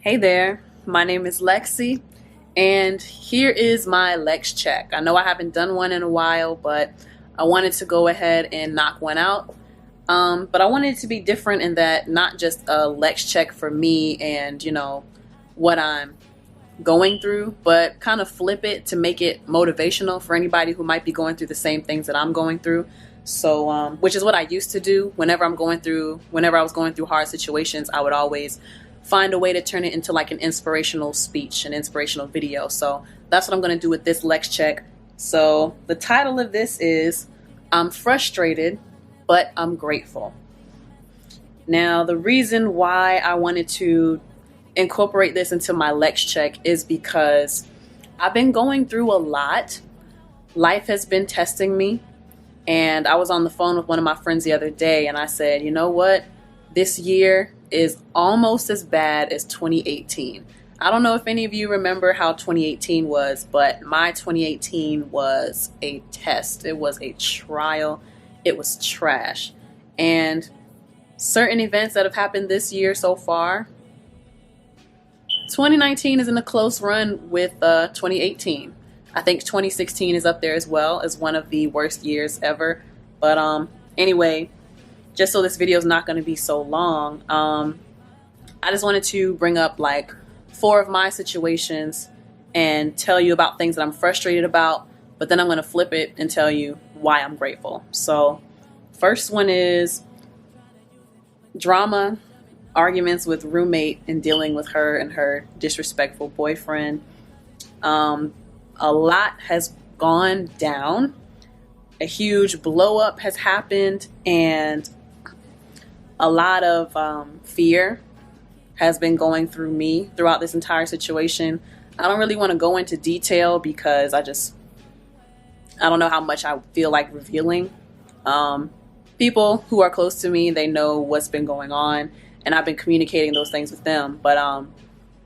Hey there, my name is LexC, and here is my LexCheck. I know I haven't done one in a while, but I wanted to go ahead and knock one out. But I wanted it to be different in that not just a LexCheck for me and, what I'm going through, but kind of flip it to make it motivational for anybody who might be going through the same things that I'm going through. So, which is what I used to do whenever I was going through hard situations. I would always find a way to turn it into like an inspirational speech, an inspirational video. So that's what I'm going to do with this LexCheck. So the title of this is I'm frustrated, but I'm grateful. Now, the reason why I wanted to incorporate this into my LexCheck is because I've been going through a lot. Life has been testing me. And I was on the phone with one of my friends the other day, and I said, you know what? This year is almost as bad as 2018. I don't know if any of you remember how 2018 was, but my 2018 was a test. It was a trial. It was trash. And certain events that have happened this year so far, 2019 is in a close run with 2018. I think 2016 is up there as well as one of the worst years ever. But anyway, just so this video is not going to be so long, I just wanted to bring up like 4 of my situations and tell you about things that I'm frustrated about, but then I'm going to flip it and tell you why I'm grateful. So first one is drama, arguments with roommate and dealing with her and her disrespectful boyfriend. A lot has gone down. A huge blow up has happened, and a lot of fear has been going through me throughout this entire situation. I don't really want to go into detail because I don't know how much I feel like revealing. People who are close to me, they know what's been going on, and I've been communicating those things with them. But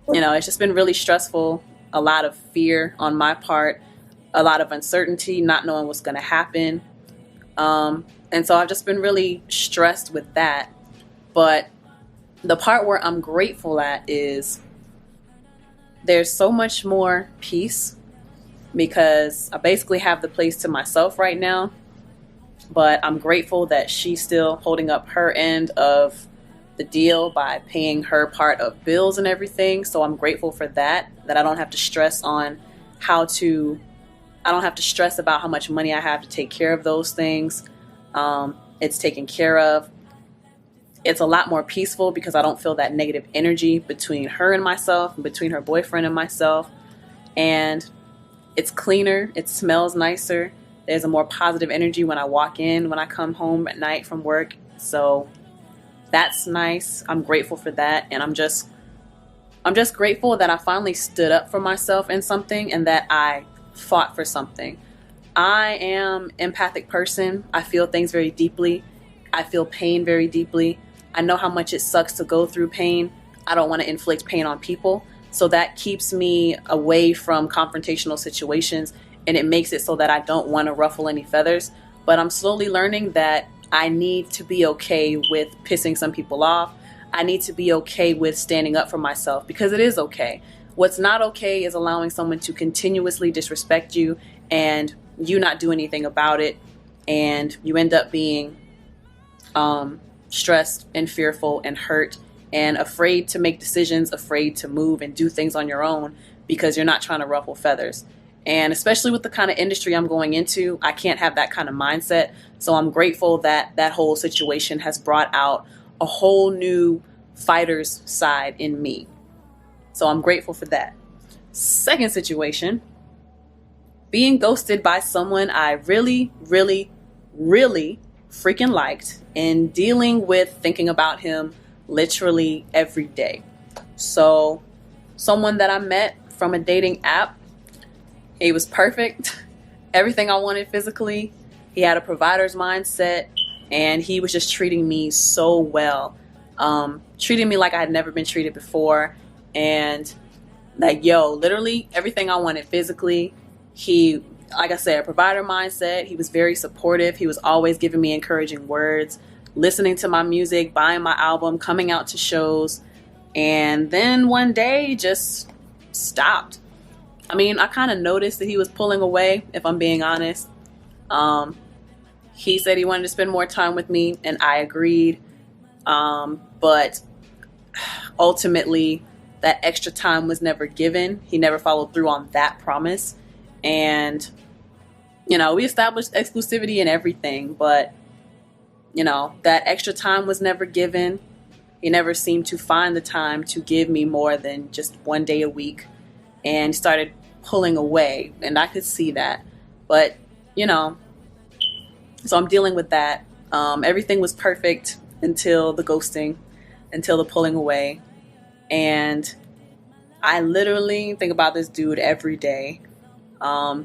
it's just been really stressful. A lot of fear on my part, a lot of uncertainty, not knowing what's going to happen. And so I've just been really stressed with that. But the part where I'm grateful at is there's so much more peace because I basically have the place to myself right now. But I'm grateful that she's still holding up her end of the deal by paying her part of bills and everything. So I'm grateful for that I don't have to stress on I don't have to stress about how much money I have to take care of those things. It's taken care of. It's a lot more peaceful because I don't feel that negative energy between her and myself, and between her boyfriend and myself. And it's cleaner. It smells nicer. There's a more positive energy when I walk in, when I come home at night from work. So that's nice. I'm grateful for that. And I'm just grateful that I finally stood up for myself in something and that I fought for something. I am an empathic person. I feel things very deeply. I feel pain very deeply. I know how much it sucks to go through pain. I don't want to inflict pain on people. So that keeps me away from confrontational situations, and it makes it so that I don't want to ruffle any feathers. But I'm slowly learning that I need to be okay with pissing some people off. I need to be okay with standing up for myself because it is okay. What's not okay is allowing someone to continuously disrespect you and you not do anything about it, and you end up being stressed and fearful and hurt and afraid to make decisions, afraid to move and do things on your own because you're not trying to ruffle feathers. And especially with the kind of industry I'm going into, I can't have that kind of mindset. So I'm grateful that that whole situation has brought out a whole new fighter's side in me. So I'm grateful for that. Second situation, being ghosted by someone I really, really, really freaking liked and dealing with thinking about him literally every day. So someone that I met from a dating app, he was perfect, everything I wanted physically. He had a provider's mindset, and he was just treating me so well, treating me like I had never been treated before. And like, literally everything I wanted physically. He, like I said, a provider mindset. He was very supportive. He was always giving me encouraging words, listening to my music, buying my album, coming out to shows. And then one day he just stopped. I mean, I kind of noticed that he was pulling away, if I'm being honest. He said he wanted to spend more time with me, and I agreed. But ultimately, that extra time was never given. He never followed through on that promise. And, we established exclusivity and everything, but, that extra time was never given. He never seemed to find the time to give me more than just one day a week, and started pulling away, and I could see that. But, so I'm dealing with that. Everything was perfect until the ghosting, until the pulling away. And I literally think about this dude every day. I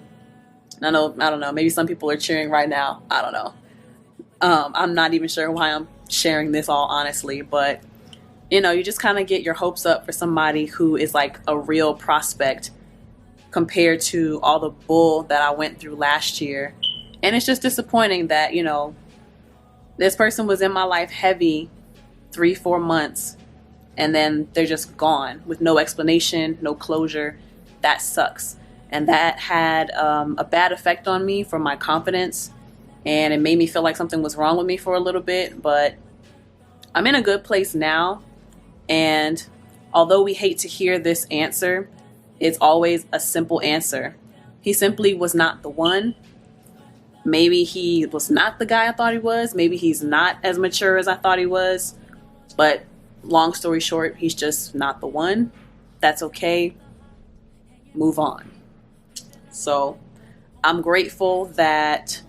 don't know, maybe some people are cheering right now. I don't know. I'm not even sure why I'm sharing this all honestly, but you just kind of get your hopes up for somebody who is like a real prospect compared to all the bull that I went through last year. And it's just disappointing that, this person was in my life heavy 3-4 months, and then they're just gone with no explanation, no closure. That sucks. And that had a bad effect on me for my confidence, and it made me feel like something was wrong with me for a little bit. But I'm in a good place now, and although we hate to hear this answer, it's always a simple answer. He simply was not the one. Maybe he was not the guy I thought he was. Maybe he's not as mature as I thought he was. But long story short, he's just not the one. That's okay. Move on. So I'm grateful that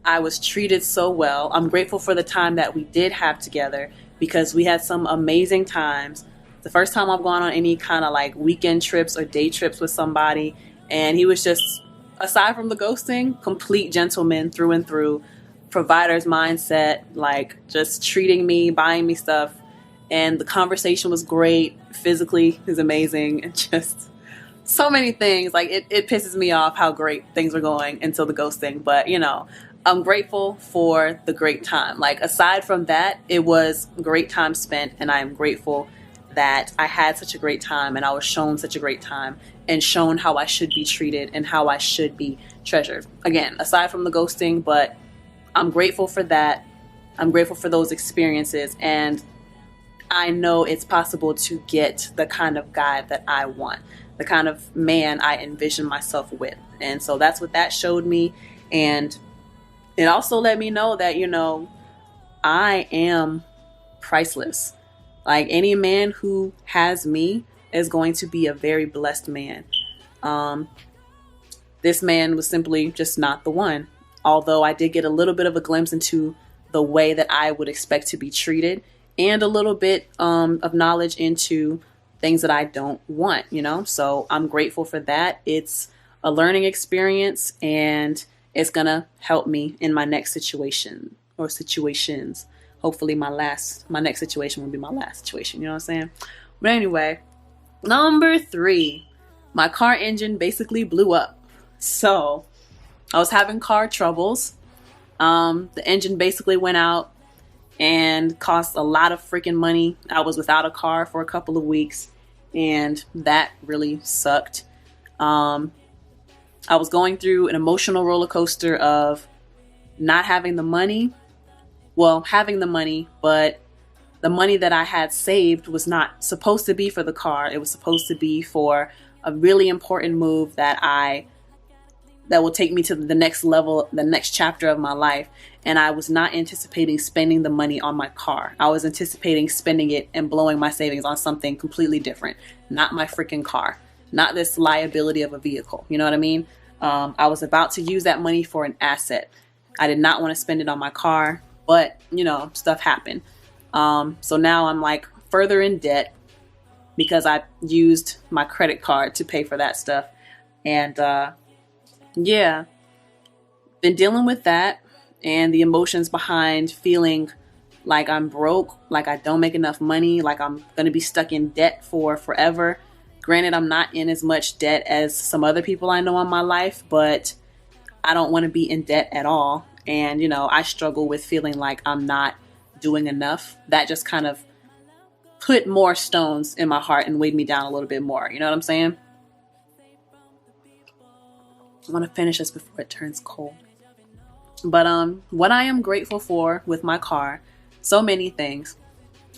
I was treated so well. I'm grateful for the time that we did have together, because we had some amazing times. The first time I've gone on any kind of like weekend trips or day trips with somebody, and he was just, aside from the ghosting, complete gentleman through and through, provider's mindset, like just treating me, buying me stuff. And the conversation was great. Physically, he's amazing. And just so many things. Like it pisses me off how great things are going until the ghosting. But, I'm grateful for the great time. Like aside from that, it was great time spent. And I am grateful that I had such a great time, and I was shown such a great time, and shown how I should be treated and how I should be treasured. Again, aside from the ghosting, but I'm grateful for that. I'm grateful for those experiences, and I know it's possible to get the kind of guy that I want, the kind of man I envision myself with. And so that's what that showed me. And it also let me know that, I am priceless. Like any man who has me is going to be a very blessed man. This man was simply just not the one. Although I did get a little bit of a glimpse into the way that I would expect to be treated, and a little bit of knowledge into things that I don't want, So I'm grateful for that. It's a learning experience, and it's going to help me in my next situation or situations. Hopefully my next situation will be my last situation. You know what I'm saying? But anyway, number 3, my car engine basically blew up. So I was having car troubles. The engine basically went out and cost a lot of freaking money. I was without a car for a couple of weeks, and that really sucked. I was going through an emotional roller coaster of not having the money. Well, having the money, but the money that I had saved was not supposed to be for the car. It was supposed to be for a really important move that will take me to the next level, the next chapter of my life. And I was not anticipating spending the money on my car. I was anticipating spending it and blowing my savings on something completely different. Not my freaking car. Not this liability of a vehicle. You know what I mean? I was about to use that money for an asset. I did not want to spend it on my car. But, stuff happened. So now I'm like further in debt because I used my credit card to pay for that stuff. And been dealing with that and the emotions behind feeling like I'm broke, like I don't make enough money, like I'm going to be stuck in debt for forever. Granted, I'm not in as much debt as some other people I know in my life, but I don't want to be in debt at all. And, I struggle with feeling like I'm not doing enough. That just kind of put more stones in my heart and weighed me down a little bit more. You know what I'm saying? I want to finish this before it turns cold. But what I am grateful for with my car, so many things.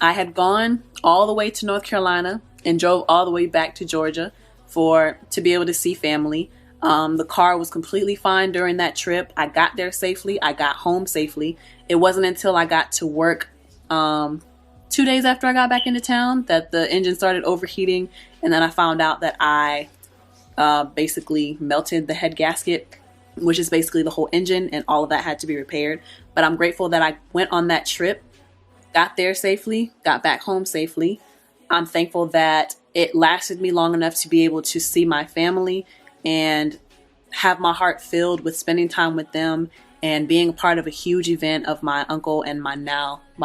I had gone all the way to North Carolina and drove all the way back to Georgia to be able to see family. The car was completely fine during that trip. I got there safely. I got home safely. It wasn't until I got to work 2 days after I got back into town that the engine started overheating. And then I found out that I basically melted the head gasket, which is basically the whole engine, and all of that had to be repaired. But I'm grateful that I went on that trip, got there safely, got back home safely. I'm thankful that it lasted me long enough to be able to see my family and have my heart filled with spending time with them and being a part of a huge event of my uncle and my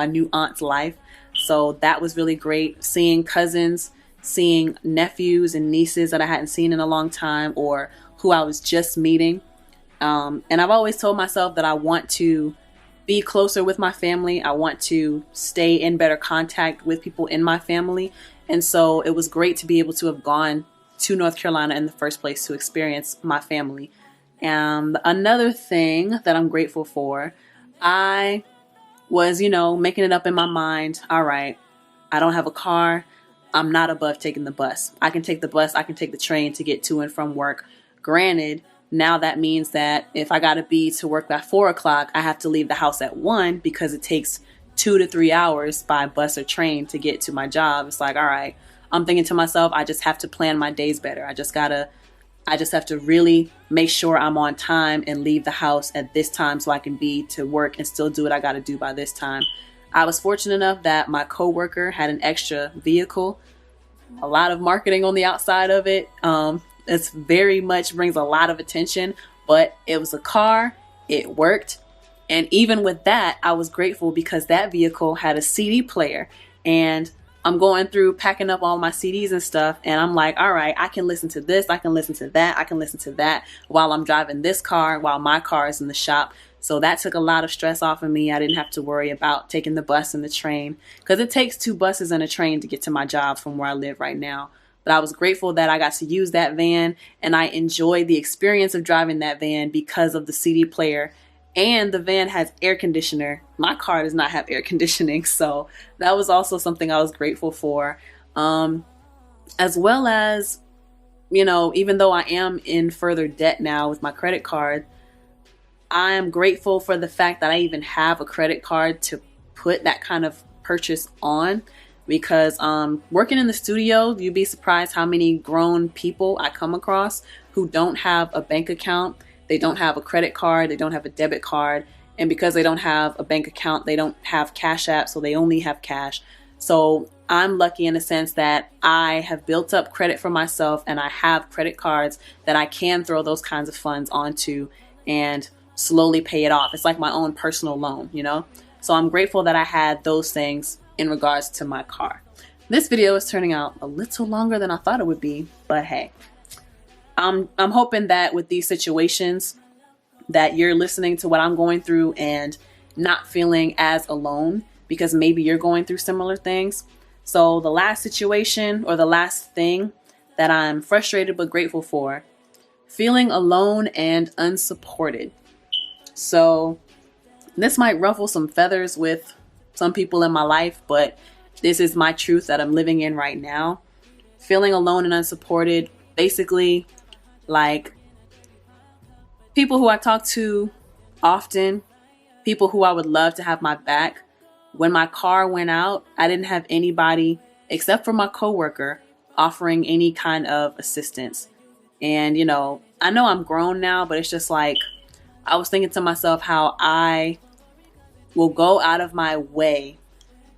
new aunt's life. So that was really great. Seeing cousins, seeing nephews and nieces that I hadn't seen in a long time or who I was just meeting. And I've always told myself that I want to be closer with my family. I want to stay in better contact with people in my family. And so it was great to be able to have gone to North Carolina in the first place to experience my family. And another thing that I'm grateful for, I was, making it up in my mind. All right, I don't have a car. I'm not above taking the bus. I can take the bus. I can take the train to get to and from work. Granted, now that means that if I got to be to work by 4 o'clock, I have to leave the house at 1 because it takes 2 to 3 hours by bus or train to get to my job. It's like, all right, I'm thinking to myself, I just have to plan my days better. I just have to really make sure I'm on time and leave the house at this time so I can be to work and still do what I got to do by this time. I was fortunate enough that my coworker had an extra vehicle, a lot of marketing on the outside of it. It's very much brings a lot of attention, but it was a car, it worked. And even with that, I was grateful because that vehicle had a CD player, and I'm going through packing up all my CDs and stuff. And I'm like, all right, I can listen to this. I can listen to that. I can listen to that while I'm driving this car, while my car is in the shop. So that took a lot of stress off of me. I didn't have to worry about taking the bus and the train because it takes 2 buses and a train to get to my job from where I live right now. But I was grateful that I got to use that van, and I enjoyed the experience of driving that van because of the CD player. And the van has air conditioner. My car does not have air conditioning. So that was also something I was grateful for. As well as, even though I am in further debt now with my credit card, I am grateful for the fact that I even have a credit card to put that kind of purchase on. Because working in the studio, you'd be surprised how many grown people I come across who don't have a bank account. They don't have a credit card. They don't have a debit card. And because they don't have a bank account, they don't have CashApp, so they only have cash. So I'm lucky in a sense that I have built up credit for myself, and I have credit cards that I can throw those kinds of funds onto and slowly pay it off. It's like my own personal loan, So I'm grateful that I had those things in regards to my car. This video is turning out a little longer than I thought it would be, but hey, I'm hoping that with these situations that you're listening to what I'm going through and not feeling as alone, because maybe you're going through similar things. So the last situation, or the last thing that I'm frustrated but grateful for, feeling alone and unsupported. So this might ruffle some feathers with some people in my life, but this is my truth that I'm living in right now. Feeling alone and unsupported, basically like people who I talk to often, people who I would love to have my back. When my car went out, I didn't have anybody except for my coworker offering any kind of assistance. And, I know I'm grown now, but it's just like, I was thinking to myself how I will go out of my way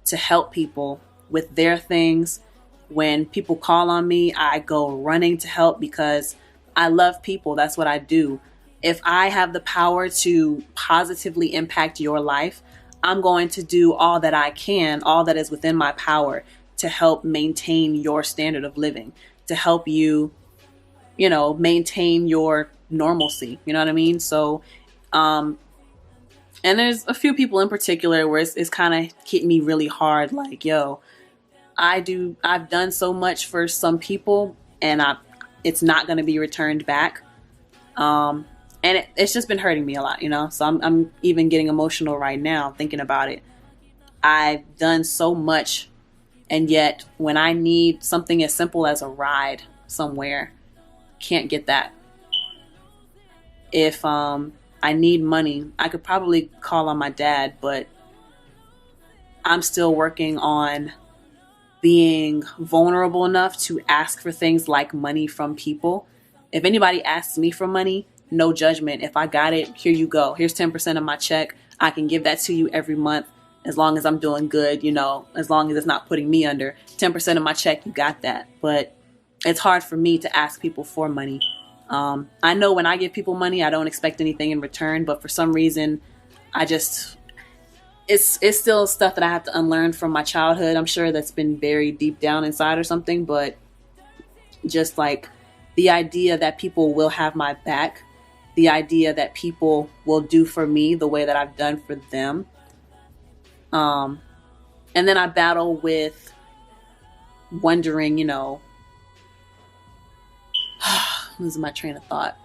to help people with their things. When people call on me, I go running to help because I love people. That's what I do. If I have the power to positively impact your life, I'm going to do all that I can, all that is within my power to help maintain your standard of living, to help you, maintain your normalcy. You know what I mean? So, and there's a few people in particular where it's kind of hitting me really hard. Like, yo, I've done so much for some people, and it's not going to be returned back. And it's just been hurting me a lot, so I'm even getting emotional right now thinking about it. I've done so much, and yet when I need something as simple as a ride somewhere, can't get that. If I need money, I could probably call on my dad, but I'm still working on being vulnerable enough to ask for things like money from people. If anybody asks me for money, no judgment. If I got it, here you go. Here's 10% of my check. I can give that to you every month as long as I'm doing good, as long as it's not putting me under. 10% of my check, you got that. But it's hard for me to ask people for money. I know when I give people money, I don't expect anything in return, but for some reason, it's still stuff that I have to unlearn from my childhood. I'm sure that's been buried deep down inside or something, but just like the idea that people will have my back, the idea that people will do for me the way that I've done for them. And then I battle with wondering, losing my train of thought.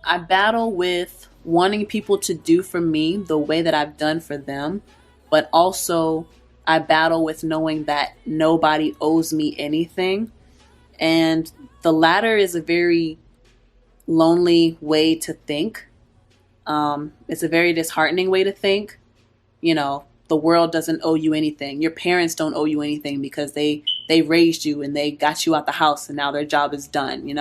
I battle with wanting people to do for me the way that I've done for them, but also I battle with knowing that nobody owes me anything. And the latter is a very lonely way to think. It's a very disheartening way to think. The world doesn't owe you anything. Your parents don't owe you anything because they raised you and they got you out the house and now their job is done.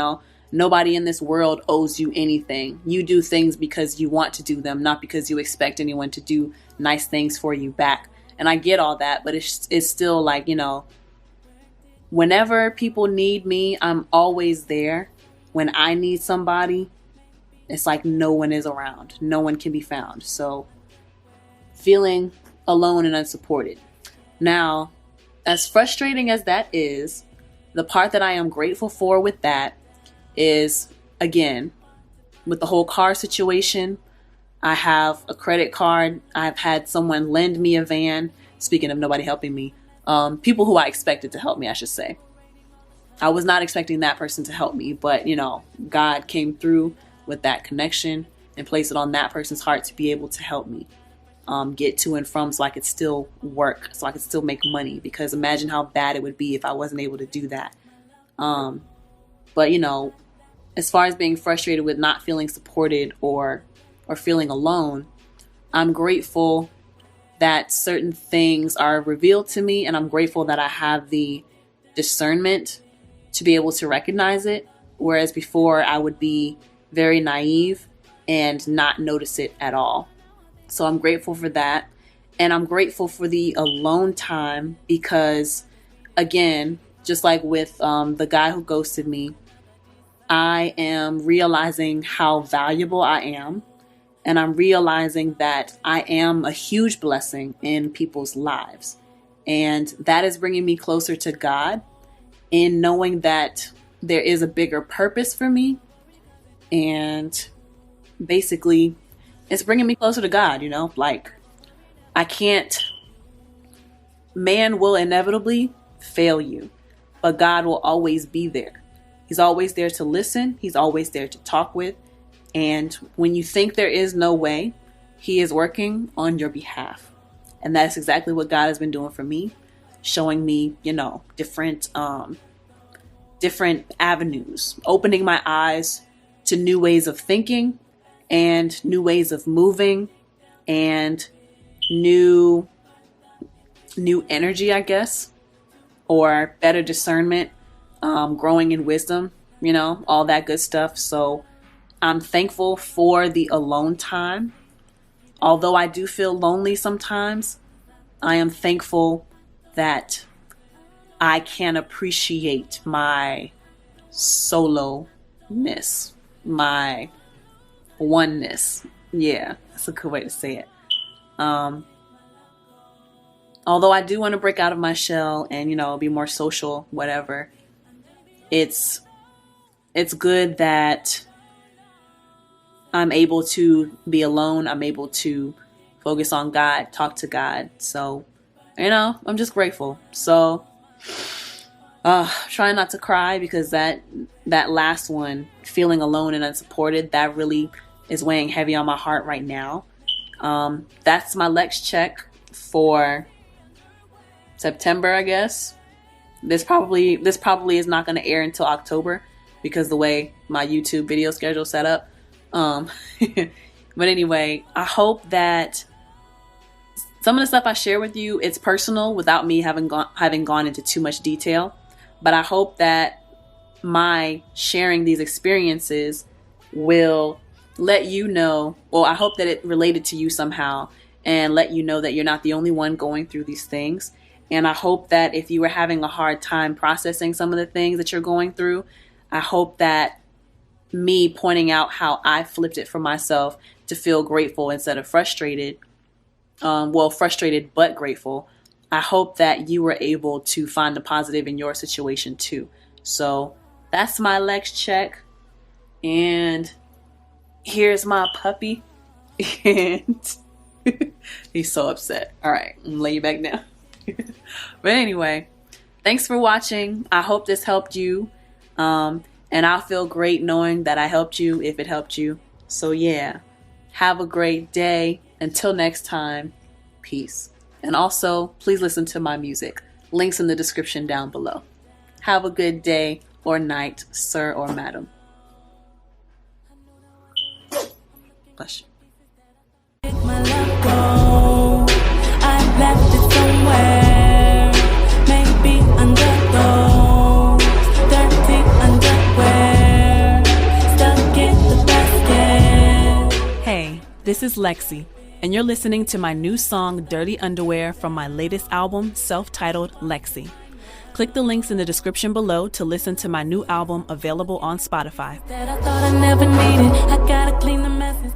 Nobody in this world owes you anything. You do things because you want to do them, not because you expect anyone to do nice things for you back. And I get all that, but it's still like, whenever people need me, I'm always there. When I need somebody, it's like no one is around. No one can be found. So feeling alone and unsupported. Now, as frustrating as that is, the part that I am grateful for with that is, again, with the whole car situation, I have a credit card. I've had someone lend me a van. Speaking of nobody helping me, people who I expected to help me, I should say. I was not expecting that person to help me, but, God came through with that connection and placed it on that person's heart to be able to help me get to and from so I could still work, so I could still make money, because imagine how bad it would be if I wasn't able to do that. But, as far as being frustrated with not feeling supported or feeling alone, I'm grateful that certain things are revealed to me, and I'm grateful that I have the discernment to be able to recognize it, whereas before I would be very naive and not notice it at all. So I'm grateful for that, and I'm grateful for the alone time because, again, just like with the guy who ghosted me, I am realizing how valuable I am. And I'm realizing that I am a huge blessing in people's lives. And that is bringing me closer to God in knowing that there is a bigger purpose for me. And basically, it's bringing me closer to God, like man will inevitably fail you, but God will always be there. He's always there to listen. He's always there to talk with. And when you think there is no way, He is working on your behalf. And that's exactly what God has been doing for me, showing me, different avenues, opening my eyes to new ways of thinking and new ways of moving and new energy, I guess, or better discernment, growing in wisdom, all that good stuff. So I'm thankful for the alone time. Although I do feel lonely sometimes, I am thankful that I can appreciate my solo-ness, my oneness. Yeah, that's a good way to say it. Although I do want to break out of my shell and, be more social, whatever, it's good that I'm able to be alone. I'm able to focus on God, talk to God. So you know, I'm just grateful. So trying not to cry, because that last one, feeling alone and unsupported, that really is weighing heavy on my heart right now. That's my LexCheck for September, I guess. This probably is not going to air until October, because the way my YouTube video schedule is set up. But anyway, I hope that some of the stuff I share with you, it's personal without me having gone into too much detail. But I hope that my sharing these experiences will let you know, well, I hope that it related to you somehow, and let you know that you're not the only one going through these things. And I hope that if you were having a hard time processing some of the things that you're going through, I hope that me pointing out how I flipped it for myself to feel grateful instead of frustrated, frustrated but grateful, I hope that you were able to find the positive in your situation too. So that's my LexCheck. And here's my puppy. And he's so upset. All right, I'm gonna lay you back down. But anyway, thanks for watching. I hope this helped you. And I'll feel great knowing that I helped you if it helped you. So yeah, have a great day. Until next time, peace. And also, please listen to my music. Links in the description down below. Have a good day or night, sir or madam. Bless you. My love go. I left it somewhere, maybe under those dirty underwear, stuck in the basket. Hey, this is LexC, and you're listening to my new song Dirty Underwear from my latest album, self-titled LexC. Click the links in the description below to listen to my new album, available on Spotify. That I thought I never needed. I gotta clean the messes.